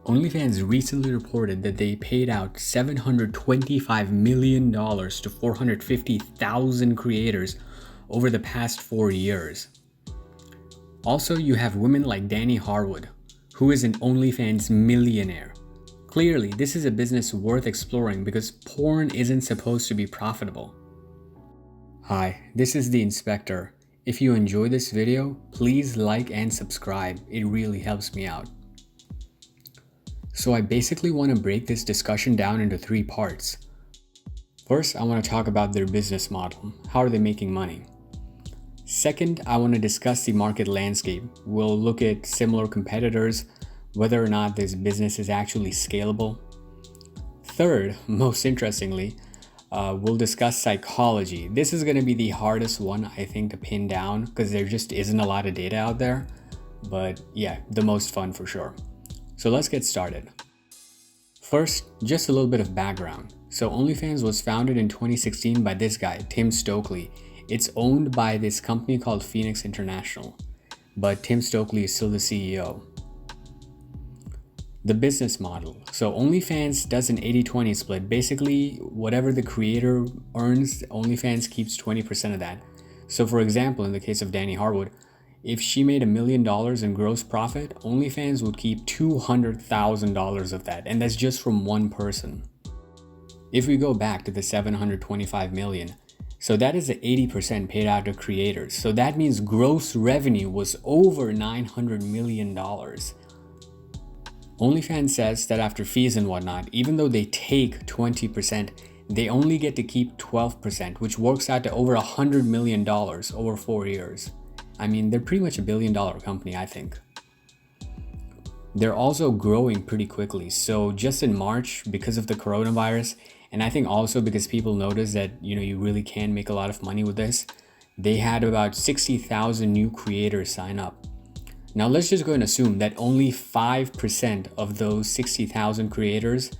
OnlyFans recently reported that they paid out $725 million to 450,000 creators over the past 4 years. Also, you have women like Danny Harwood, who is an OnlyFans millionaire. Clearly, this is a business worth exploring because porn isn't supposed to be profitable. Hi, this is the Inspector. If you enjoy this video, please like and subscribe. It really helps me out. So I basically want to break this discussion down into 3 parts. First, I want to talk about their business model. How are they making money? Second, I want to discuss the market landscape. We'll look at similar competitors, whether or not this business is actually scalable. Third, most interestingly, we'll discuss psychology. This is going to be the hardest one, I think, to pin down because there just isn't a lot of data out there. But yeah, the most fun for sure. So let's get started. First, just a little bit of background. So OnlyFans was founded in 2016 by this guy, Tim Stokely. It's owned by this company called Phoenix International, but Tim Stokely is still the CEO. The business model. So OnlyFans does an 80-20 split. Basically, whatever the creator earns, OnlyFans keeps 20% of that. So for example, in the case of Danny Harwood, if she made $1 million in gross profit, OnlyFans would keep $200,000 of that, and that's just from one person. If we go back to the $725 million, so that is the 80% paid out to creators. So that means gross revenue was over $900 million. OnlyFans says that after fees and whatnot, even though they take 20%, they only get to keep 12%, which works out to over $100 million over 4 years. I mean, they're pretty much $1 billion company, I think. They're also growing pretty quickly. So just in March, because of the coronavirus, and I think also because people noticed that, you really can make a lot of money with this, they had about 60,000 new creators sign up. Now let's just go and assume that only 5% of those 60,000 creators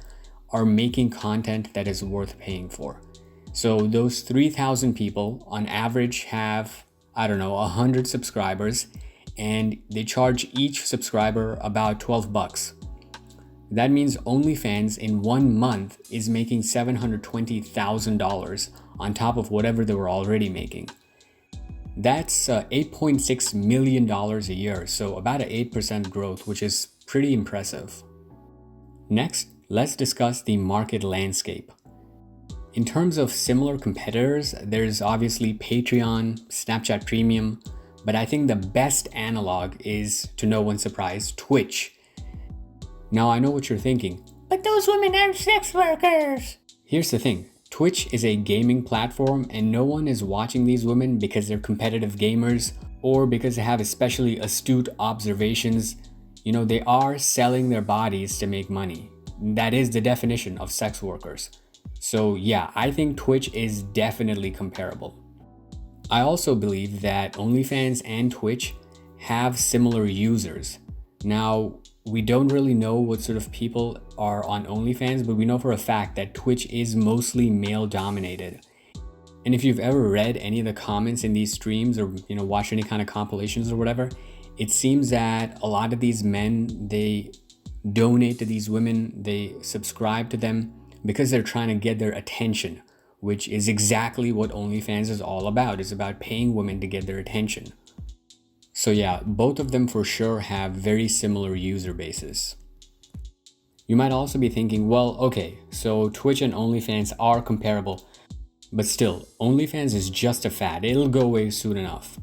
are making content that is worth paying for. So those 3,000 people on average have, 100 subscribers, and they charge each subscriber about $12. That means OnlyFans in 1 month is making $720,000 on top of whatever they were already making. That's $8.6 million a year, so about an 8% growth, which is pretty impressive. Next, let's discuss the market landscape. In terms of similar competitors, there's obviously Patreon, Snapchat Premium, but I think the best analog is, to no one's surprise, Twitch. Now I know what you're thinking, but those women are sex workers. Here's the thing, Twitch is a gaming platform and no one is watching these women because they're competitive gamers or because they have especially astute observations. They are selling their bodies to make money. That is the definition of sex workers. So yeah, I think Twitch is definitely comparable. I also believe that OnlyFans and Twitch have similar users. Now, we don't really know what sort of people are on OnlyFans, but we know for a fact that Twitch is mostly male dominated. And if you've ever read any of the comments in these streams or, watched any kind of compilations or whatever, it seems that a lot of these men, they donate to these women, they subscribe to them because they're trying to get their attention, which is exactly what OnlyFans is all about. It's about paying women to get their attention. So yeah, both of them for sure have very similar user bases. You might also be thinking, well, okay, so Twitch and OnlyFans are comparable, but still, OnlyFans is just a fad. It'll go away soon enough.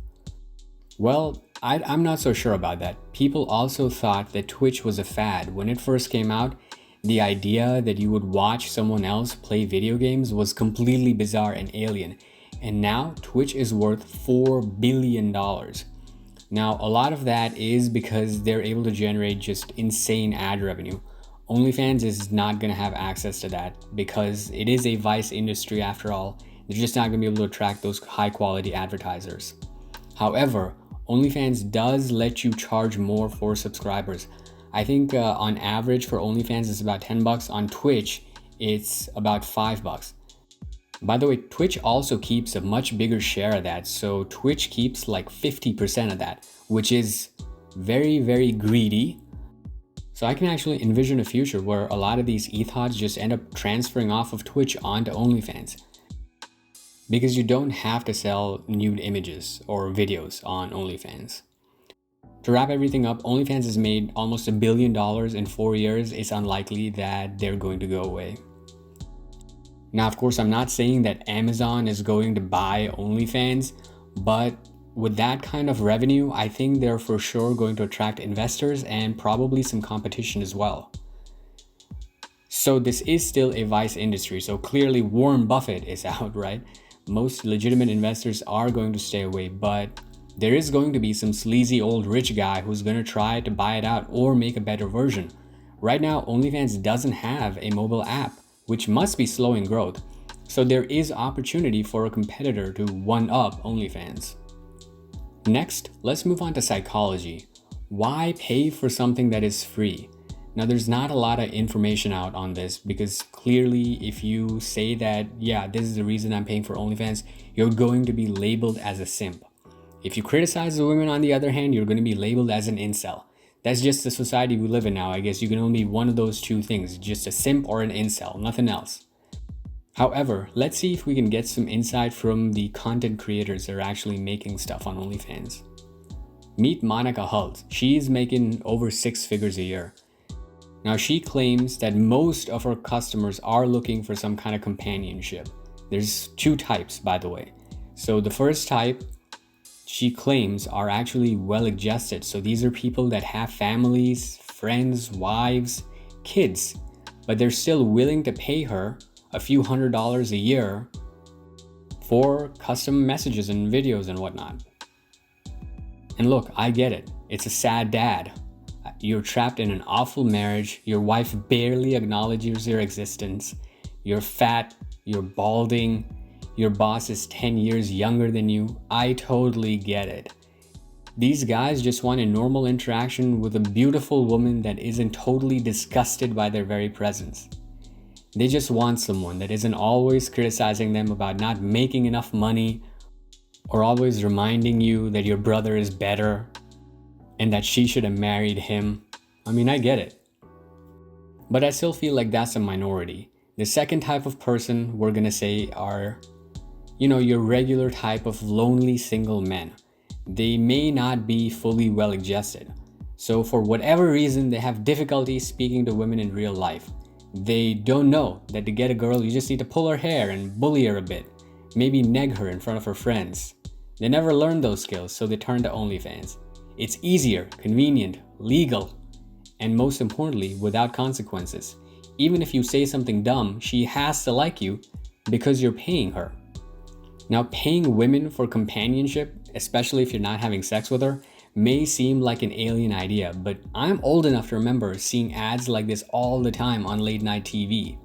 Well, I'm not so sure about that. People also thought that Twitch was a fad. When it first came out, the idea that you would watch someone else play video games was completely bizarre and alien. And now Twitch is worth $4 billion. Now, a lot of that is because they're able to generate just insane ad revenue. OnlyFans is not going to have access to that because it is a vice industry after all. They're just not going to be able to attract those high quality advertisers. However, OnlyFans does let you charge more for subscribers. I think on average for OnlyFans it's about $10. On Twitch, it's about $5. By the way, Twitch also keeps a much bigger share of that. So Twitch keeps like 50% of that, which is very, very greedy. So I can actually envision a future where a lot of these ethods just end up transferring off of Twitch onto OnlyFans, because you don't have to sell nude images or videos on OnlyFans. To wrap everything up, OnlyFans has made almost $1 billion in 4 years. It's unlikely that they're going to go away. Now, of course, I'm not saying that Amazon is going to buy OnlyFans, but with that kind of revenue, I think they're for sure going to attract investors and probably some competition as well. So this is still a vice industry. So clearly Warren Buffett is out, right? Most legitimate investors are going to stay away, but there is going to be some sleazy old rich guy who's going to try to buy it out or make a better version. Right now, OnlyFans doesn't have a mobile app, which must be slowing growth. So there is opportunity for a competitor to one-up OnlyFans. Next, let's move on to psychology. Why pay for something that is free? Now, there's not a lot of information out on this, because clearly if you say that, yeah, this is the reason I'm paying for OnlyFans, you're going to be labeled as a simp. If you criticize the women, on the other hand, you're going to be labeled as an incel. That's just the society we live in now. I guess you can only be one of those two things, just a simp or an incel, nothing else. However, let's see if we can get some insight from the content creators that are actually making stuff on OnlyFans. Meet Monica Hult. She's making over 6 figures a year. Now, she claims that most of her customers are looking for some kind of companionship. There's 2 types, by the way. So the first type, she claims, are actually well-adjusted. So these are people that have families, friends, wives, kids, but they're still willing to pay her a few $100s a year for custom messages and videos and whatnot. And look, I get it. It's a sad dad. You're trapped in an awful marriage. Your wife barely acknowledges your existence. You're fat, you're balding, your boss is 10 years younger than you. I totally get it. These guys just want a normal interaction with a beautiful woman that isn't totally disgusted by their very presence. They just want someone that isn't always criticizing them about not making enough money, or always reminding you that your brother is better and that she should have married him. I mean, I get it. But I still feel like that's a minority. The second type of person we're gonna say are, your regular type of lonely single men. They may not be fully well adjusted. So for whatever reason, they have difficulty speaking to women in real life. They don't know that to get a girl, you just need to pull her hair and bully her a bit. Maybe neg her in front of her friends. They never learned those skills, so they turn to OnlyFans. It's easier, convenient, legal, and most importantly, without consequences. Even if you say something dumb, she has to like you because you're paying her. Now, paying women for companionship, especially if you're not having sex with her, may seem like an alien idea, but I'm old enough to remember seeing ads like this all the time on late night TV.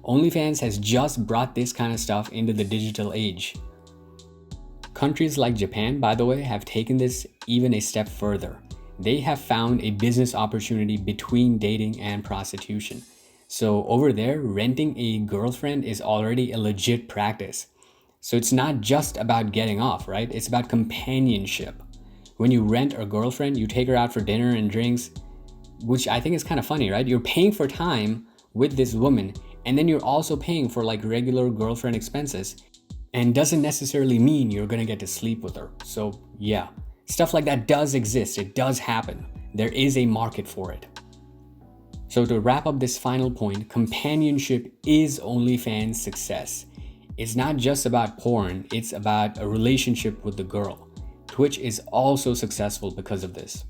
OnlyFans has just brought this kind of stuff into the digital age. Countries like Japan, by the way, have taken this even a step further. They have found a business opportunity between dating and prostitution. So over there, renting a girlfriend is already a legit practice. So it's not just about getting off, right? It's about companionship. When you rent a girlfriend, you take her out for dinner and drinks, which I think is kind of funny, right? You're paying for time with this woman, and then you're also paying for like regular girlfriend expenses, and doesn't necessarily mean you're gonna get to sleep with her. So yeah, stuff like that does exist. It does happen. There is a market for it. So to wrap up this final point, companionship is OnlyFans' success. It's not just about porn, it's about a relationship with the girl. Twitch is also successful because of this.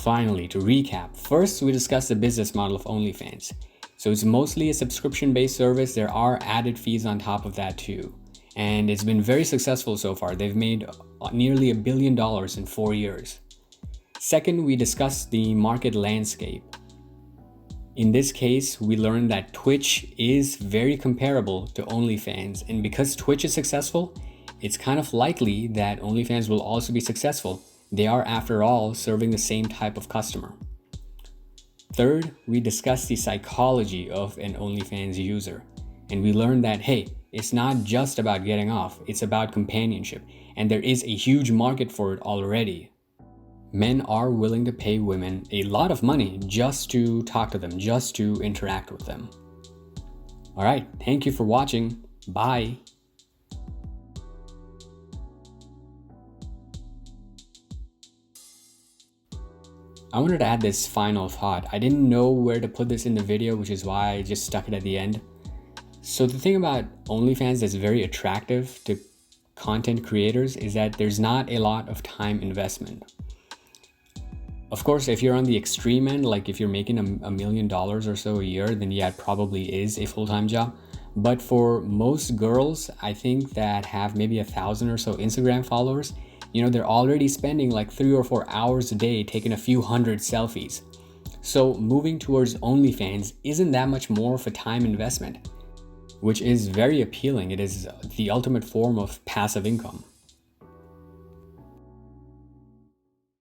Finally, to recap, first we discussed the business model of OnlyFans. So it's mostly a subscription-based service. There are added fees on top of that too. And it's been very successful so far. They've made nearly $1 billion in 4 years. Second, we discussed the market landscape. In this case, we learned that Twitch is very comparable to OnlyFans. And because Twitch is successful, it's kind of likely that OnlyFans will also be successful. They are, after all, serving the same type of customer. Third, we discussed the psychology of an OnlyFans user. And we learned that, hey, it's not just about getting off, it's about companionship. And there is a huge market for it already. Men are willing to pay women a lot of money just to talk to them, just to interact with them. All right, thank you for watching. Bye. I wanted to add this final thought. I didn't know where to put this in the video, which is why I just stuck it at the end. So the thing about OnlyFans that's very attractive to content creators is that there's not a lot of time investment. Of course, if you're on the extreme end, like if you're making $1 million or so a year, then yeah, it probably is a full-time job. But for most girls, I think that have maybe 1,000 or so Instagram followers, you know, they're already spending like 3 or 4 hours a day taking a few hundred selfies. So moving towards OnlyFans isn't that much more of a time investment, which is very appealing. It is the ultimate form of passive income.